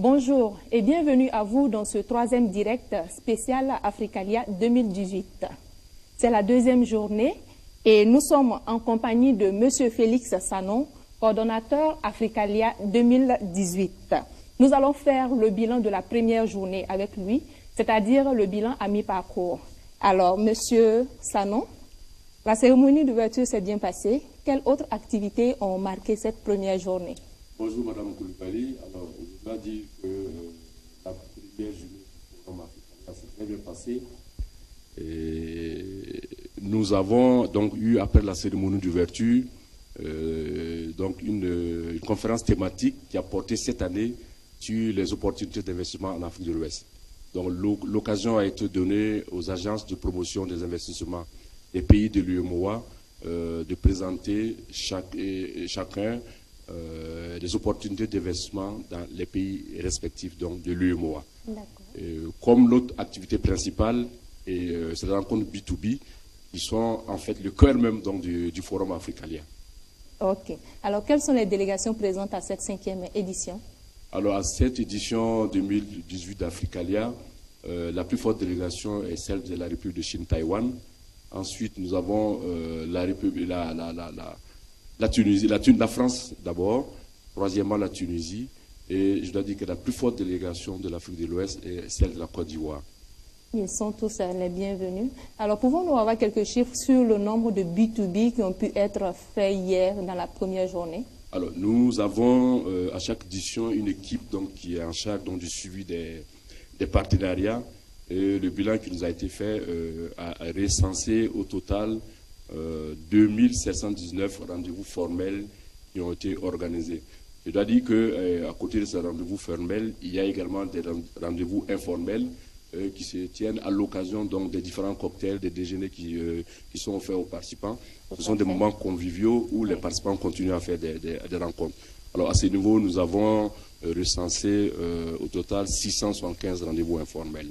Bonjour et bienvenue à vous dans ce troisième direct spécial Africalia 2018. C'est la deuxième journée et nous sommes en compagnie de M. Félix Sanon, coordonnateur Africalia 2018. Nous allons faire le bilan de la première journée avec lui, c'est-à-dire le bilan à mi-parcours. Alors, M. Sanon, la cérémonie d'ouverture s'est bien passée. Quelles autres activités ont marqué cette première journée? Bonjour Madame Koulibaly. Alors, je dois dire que la première journée du Forum africain s'est très bien passée. Et nous avons donc eu, après la cérémonie d'ouverture, donc une conférence thématique qui a porté cette année sur les opportunités d'investissement en Afrique de l'Ouest. Donc l'occasion a été donnée aux agences de promotion des investissements des pays de l'UEMOA de présenter chacun des opportunités d'investissement dans les pays respectifs donc, de l'UEMOA. Comme l'autre activité principale, c'est la rencontre B2B, qui sont en fait le cœur même donc, du Forum Africalia. Ok. Alors, quelles sont les délégations présentes à cette 5e édition? Alors, à cette édition 2018 d'Africalia, la plus forte délégation est celle de la République de Chine-Taïwan. Ensuite, nous avons la Tunisie, la France d'abord, troisièmement la Tunisie, et je dois dire que la plus forte délégation de l'Afrique de l'Ouest est celle de la Côte d'Ivoire. Ils sont tous les bienvenus. Alors, pouvons-nous avoir quelques chiffres sur le nombre de B2B qui ont pu être faits hier dans la première journée? Alors, nous avons à chaque édition une équipe donc, qui est en charge donc, du suivi des partenariats. Et le bilan qui nous a été fait a recensé au total 2719 rendez-vous formels qui ont été organisés. Je dois dire qu'à côté de ces rendez-vous formels, il y a également des rendez-vous informels qui se tiennent à l'occasion donc des différents cocktails, des déjeuners qui sont offerts aux participants. Ce sont des moments conviviaux où les participants continuent à faire des rencontres. Alors à ce niveau, nous avons recensé au total 675 rendez-vous informels.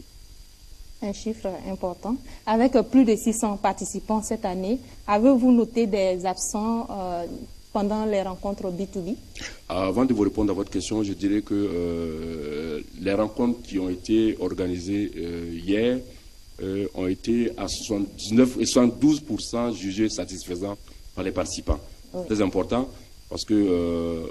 Un chiffre important. Avec plus de 600 participants cette année, avez-vous noté des absents pendant les rencontres B2B? Avant de vous répondre à votre question, je dirais que les rencontres qui ont été organisées hier ont été à 79 et 72% jugées satisfaisantes par les participants. Oui. Très important parce que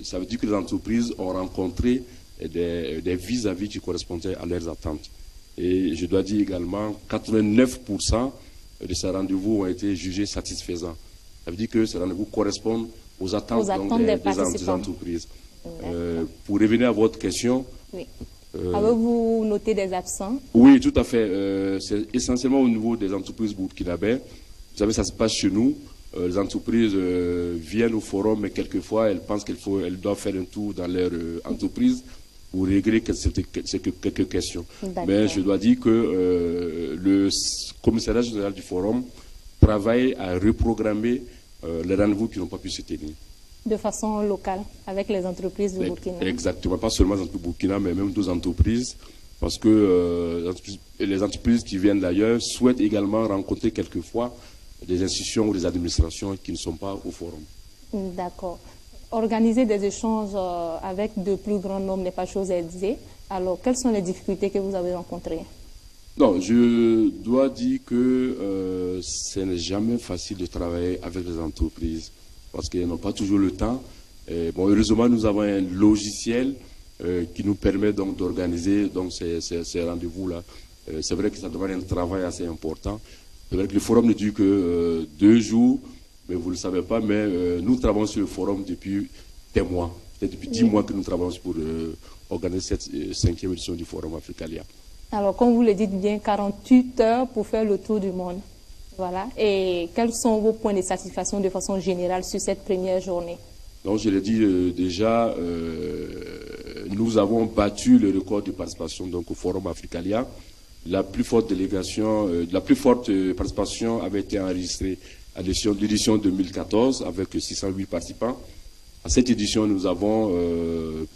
ça veut dire que les entreprises ont rencontré des vis-à-vis qui correspondaient à leurs attentes. Et je dois dire également 89% de ces rendez-vous ont été jugés satisfaisants. Ça veut dire que ces rendez-vous correspondent aux attentes des entreprises. Pour revenir à votre question... Oui. Avez-vous noté des absents? Oui, tout à fait. C'est essentiellement au niveau des entreprises burkinabées. Vous savez, ça se passe chez nous. Les entreprises viennent au forum, mais quelquefois, elles pensent qu'elles doivent faire un tour dans leur entreprise pour régler quelques questions. Mais je dois dire que le commissariat général du forum travaille à reprogrammer les rendez-vous qui n'ont pas pu se tenir. De façon locale, avec les entreprises du Burkina. Exactement, pas seulement les entreprises du Burkina, mais même d'autres entreprises, parce que les entreprises qui viennent d'ailleurs souhaitent également rencontrer quelquefois des institutions ou des administrations qui ne sont pas au forum. D'accord. Organiser des échanges avec de plus grands nombres n'est pas chose aisée. Alors, quelles sont les difficultés que vous avez rencontrées? Non, je dois dire que ce n'est jamais facile de travailler avec les entreprises parce qu'elles n'ont pas toujours le temps. Bon, heureusement, nous avons un logiciel qui nous permet donc d'organiser ces rendez-vous-là. C'est vrai que ça demande un travail assez important. C'est vrai que le forum ne dure que 2 jours. Mais vous ne le savez pas, mais nous travaillons sur le forum depuis des mois. Peut-être depuis 10 mois que nous travaillons pour organiser cette 5e édition du Forum Africalia. Alors, comme vous le dites bien, 48 heures pour faire le tour du monde. Voilà. Et quels sont vos points de satisfaction de façon générale sur cette première journée? Donc, je l'ai dit déjà, nous avons battu le record de participation donc, au Forum Africalia. La plus forte délégation, la plus forte participation avait été enregistrée à l'édition 2014 avec 608 participants. À cette édition, nous avons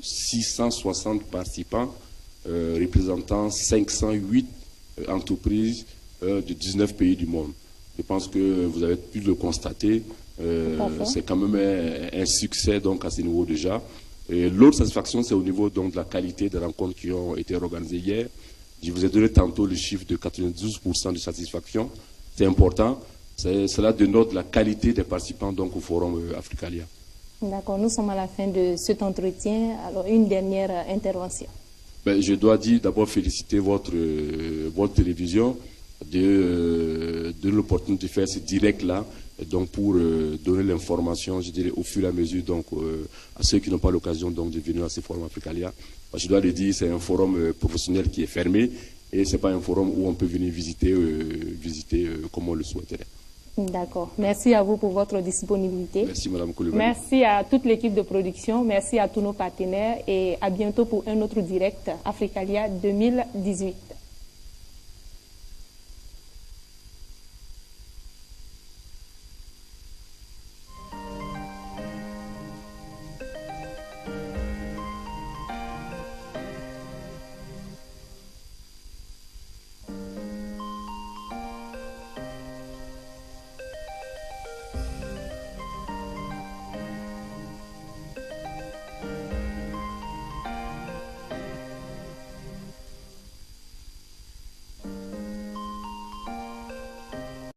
660 participants représentant 508 entreprises de 19 pays du monde. Je pense que vous avez pu le constater. C'est quand même un succès donc, à ce niveau déjà. L'autre satisfaction, c'est au niveau donc, de la qualité des rencontres qui ont été organisées hier. Je vous ai donné tantôt le chiffre de 92% de satisfaction. C'est important. Cela dénote la qualité des participants donc, au Forum Africalia. D'accord, nous sommes à la fin de cet entretien. Alors, une dernière intervention. Je dois dire d'abord féliciter votre télévision de l'opportunité de faire ce direct-là, donc pour donner l'information, je dirais, au fur et à mesure donc, à ceux qui n'ont pas l'occasion donc, de venir à ce forum Africalia. Je dois le dire, c'est un forum professionnel qui est fermé et ce n'est pas un forum où on peut venir visiter comme on le souhaiterait. D'accord. Merci à vous pour votre disponibilité. Merci, Madame Coulibaly. Merci à toute l'équipe de production. Merci à tous nos partenaires et à bientôt pour un autre direct Africalia 2018.